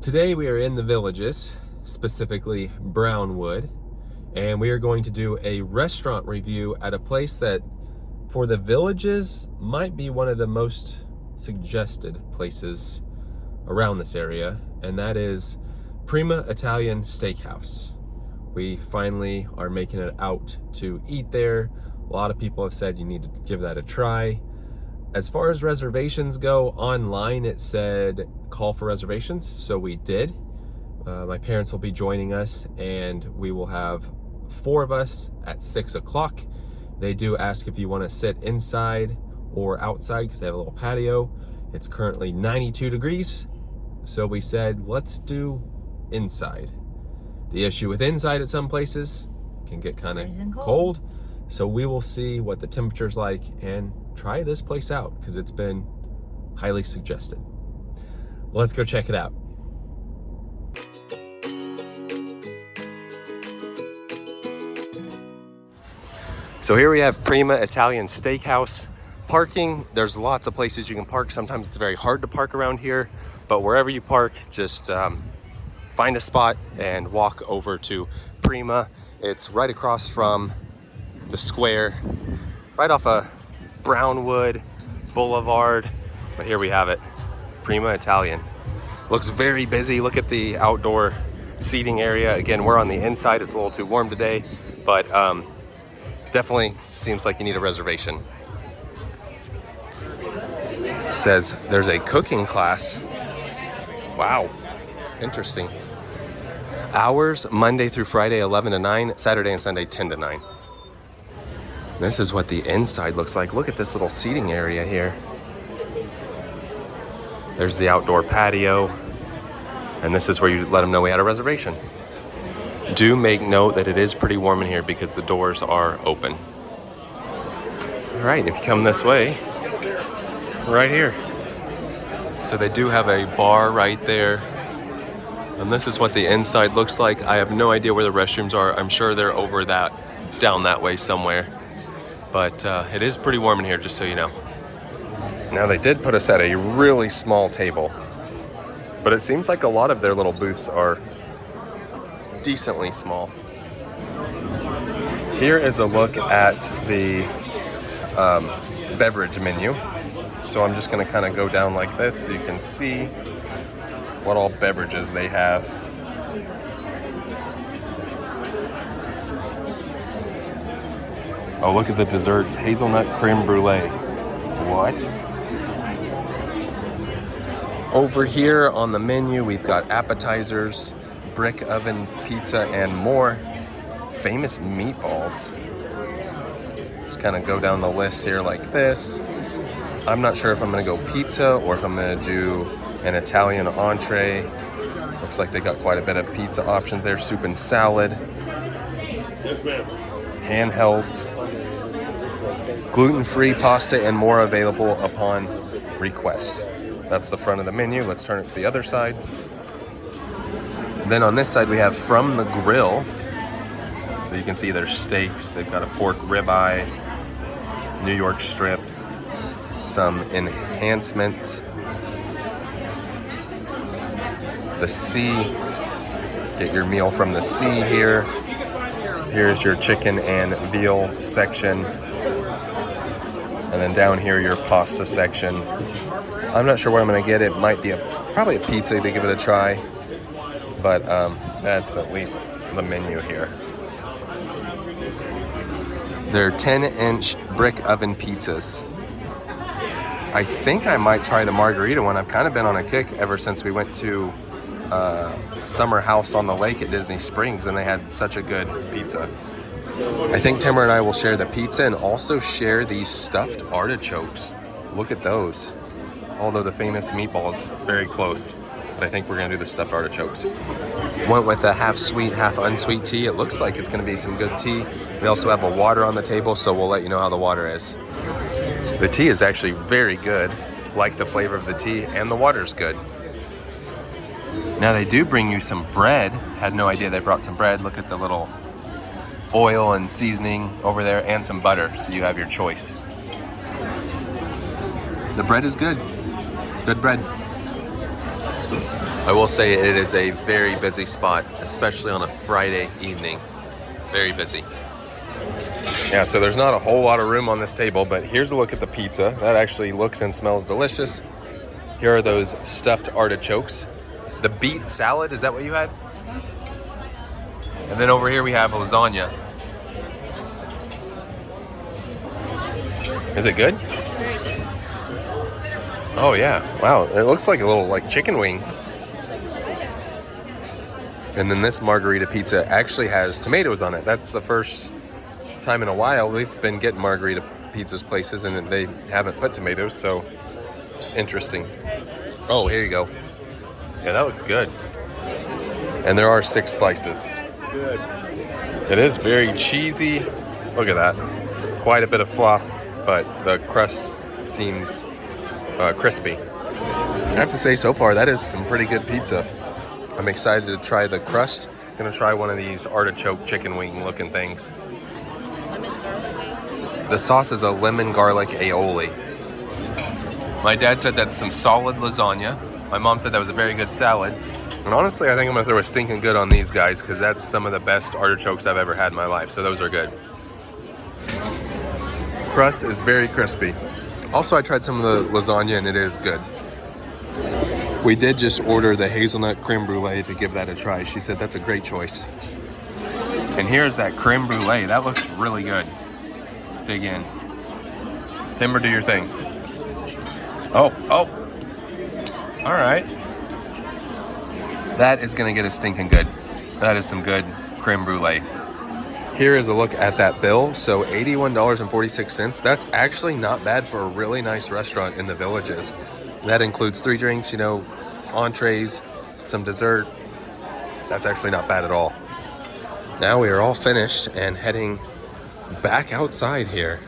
Today we are in the Villages, specifically Brownwood, and we are going to do a restaurant review at a place that for the Villages might be one of the most suggested places around this area, and that is Prima Italian Steakhouse. We finally are making it out to eat there. A lot of people have said you need to give that a try. As far as reservations go, online it said call for reservations, so we did. My parents will be joining us, and we will have 4 of us at 6 o'clock. They do ask if you want to sit inside or outside because they have a little patio. It's currently 92 degrees, so we said let's do inside. The issue with inside at some places can get kind of cold, so we will see what the temperature's like and try this place out because it's been highly suggested. Let's go check it out. So here we have Prima Italian Steakhouse. Parking, there's lots of places you can park. Sometimes it's very hard to park around here, but wherever you park, just find a spot and walk over to Prima. It's right across from the square, right off of Brownwood Boulevard. But here we have it, Prima Italian. Looks very busy. Look at the outdoor seating area. Again, we're on the inside. It's a little too warm today, but definitely seems like you need a reservation. It says there's a cooking class. Wow, interesting. Hours, Monday through Friday, 11 to 9, Saturday and Sunday, 10 to 9. This is what the inside looks like. Look at this little seating area here. There's the outdoor patio, and this is where you let them know we had a reservation. Do make note that it is pretty warm in here because the doors are open. All right, if you come this way, right here. So they do have a bar right there. And this is what the inside looks like. I have no idea where the restrooms are. I'm sure they're over that, down that way somewhere. But it is pretty warm in here, just so you know. Now they did put us at a really small table, but it seems like a lot of their little booths are decently small. Here is a look at the beverage menu. So I'm just gonna kind of go down like this so you can see what all beverages they have. Oh, look at the desserts. Hazelnut crème brûlée. What? Over here on the menu, we've got appetizers, brick oven pizza, and more. Famous meatballs. Just kind of go down the list here like this. I'm not sure if I'm gonna go pizza or if I'm gonna do an Italian entree. Looks like they got quite a bit of pizza options there. Soup and salad. Yes, ma'am. Handhelds. Gluten-free pasta and more available upon request. That's the front of the menu. Let's turn it to the other side. Then on this side we have from the grill. So you can see there's steaks. They've got a pork ribeye, New York strip, some enhancements. The C, get your meal from the C here. Here's your chicken and veal section. And then down here, your pasta section. I'm not sure where I'm gonna get it. Might be probably a pizza to give it a try. But that's at least the menu here. They're 10-inch brick oven pizzas. I think I might try the margarita one. I've kind of been on a kick ever since we went to Summer House on the Lake at Disney Springs, and they had such a good pizza. I think Timur and I will share the pizza and also share these stuffed artichokes. Look at those. Although the famous meatballs, very close. But I think we're gonna do the stuffed artichokes. Went with a half sweet, half unsweet tea. It looks like it's gonna be some good tea. We also have a water on the table, so we'll let you know how the water is. The tea is actually very good. Like the flavor of the tea, and the water's good. Now they do bring you some bread. Had no idea they brought some bread. Look at the little oil and seasoning over there, and some butter, so you have your choice. The bread is good. Good bread. I will say it is a very busy spot, especially on a Friday evening. Very busy. Yeah, so there's not a whole lot of room on this table, but here's a look at the pizza. That actually looks and smells delicious. Here are those stuffed artichokes. The beet salad, is that what you had? And then over here we have lasagna. Is it good? Very good. Oh yeah, wow, it looks like a little like chicken wing. And then this margarita pizza actually has tomatoes on it. That's the first time in a while we've been getting margarita pizzas places and they haven't put tomatoes, so interesting. Oh, here you go. Yeah, that looks good. And there are 6 slices. Good. It is very cheesy. Look at that. Quite a bit of flop, but the crust seems crispy. I have to say, so far, that is some pretty good pizza. I'm excited to try the crust. Gonna try one of these artichoke chicken wing looking things. The sauce is a lemon garlic aioli. My dad said that's some solid lasagna. My mom said that was a very good salad. And honestly, I think I'm gonna throw a stinking good on these guys because that's some of the best artichokes I've ever had in my life. So those are good. Crust is very crispy. Also, I tried some of the lasagna and it is good. We did just order the hazelnut creme brulee to give that a try. She said that's a great choice. And here's that creme brulee. That looks really good. Let's dig in. Timber, do your thing. Oh. All right. That is gonna get us stinking good. That is some good creme brulee. Here is a look at that bill. So $81.46. That's actually not bad for a really nice restaurant in the Villages. That includes 3 drinks, you know, entrees, some dessert. That's actually not bad at all. Now we are all finished and heading back outside here.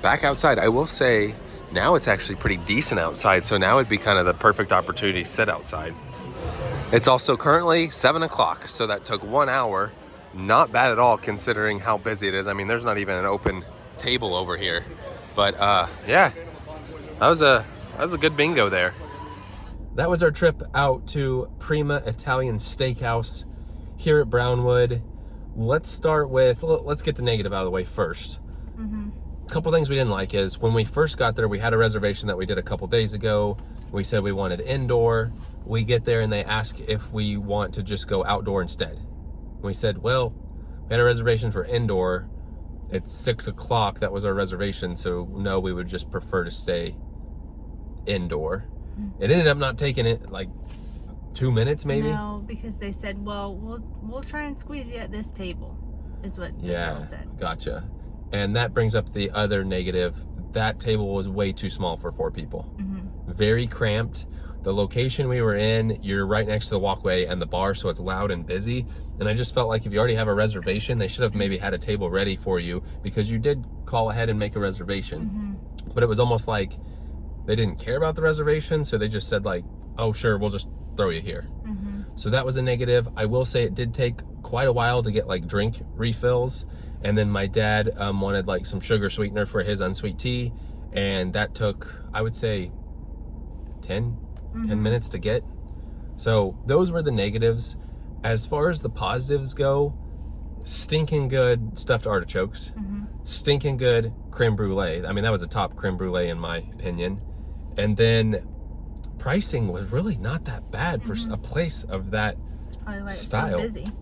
Back outside. I will say now it's actually pretty decent outside. So now would be kind of the perfect opportunity to sit outside. It's also currently 7 o'clock. So that took 1 hour. Not bad at all considering how busy it is. I mean, there's not even an open table over here. But yeah, that was a good bingo there. That was our trip out to Prima Italian Steakhouse here at Brownwood. Let's get the negative out of the way first. A couple things we didn't like is when we first got there, we had a reservation that we did a couple days ago. We said we wanted indoor. We get there and they ask if we want to just go outdoor instead. We said, well, we had a reservation for indoor. It's 6 o'clock. That was our reservation. So no, we would just prefer to stay indoor. It ended up not taking it like 2 minutes maybe. No, because they said, well, we'll try and squeeze you at this table, is what the girl said. Gotcha. And that brings up the other negative. That table was way too small for 4 people. Very cramped. The location we were in, you're right next to the walkway and the bar, so it's loud and busy. And I just felt like if you already have a reservation, they should have maybe had a table ready for you because you did call ahead and make a reservation. But it was almost like they didn't care about the reservation, so they just said like, oh sure, we'll just throw you here. So that was a negative. I will say it did take quite a while to get like drink refills. And then my dad wanted like some sugar sweetener for his unsweet tea. And that took, I would say, 10 minutes to get. So those were the negatives. As far as the positives go, stinking good stuffed artichokes, stinking good creme brulee. I mean, that was a top creme brulee in my opinion. And then pricing was really not that bad for a place of that Probably why style. It's so busy.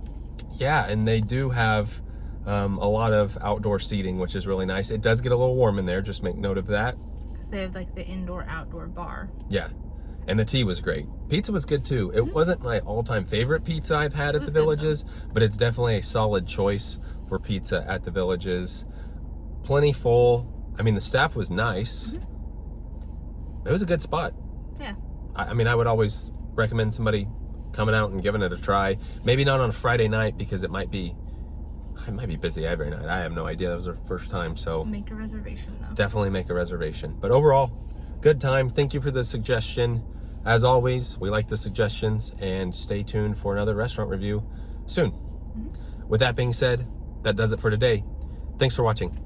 Yeah, and they do have a lot of outdoor seating, which is really nice. It does get a little warm in there, just make note of that. Because they have like the indoor-outdoor bar. Yeah, and the tea was great. Pizza was good too. It wasn't my all-time favorite pizza I've had at the Villages, but it's definitely a solid choice for pizza at the Villages. Plenty full. I mean, the staff was nice. It was a good spot. Yeah. I mean, I would always recommend somebody coming out and giving it a try. Maybe not on a Friday night because it might be busy every night. I have no idea. That was our first time, so Make a reservation though. definitely make a reservation. But overall, good time. Thank you for the suggestion. As always, we like the suggestions, and stay tuned for another restaurant review soon. With that being said, that does it for today. Thanks for watching.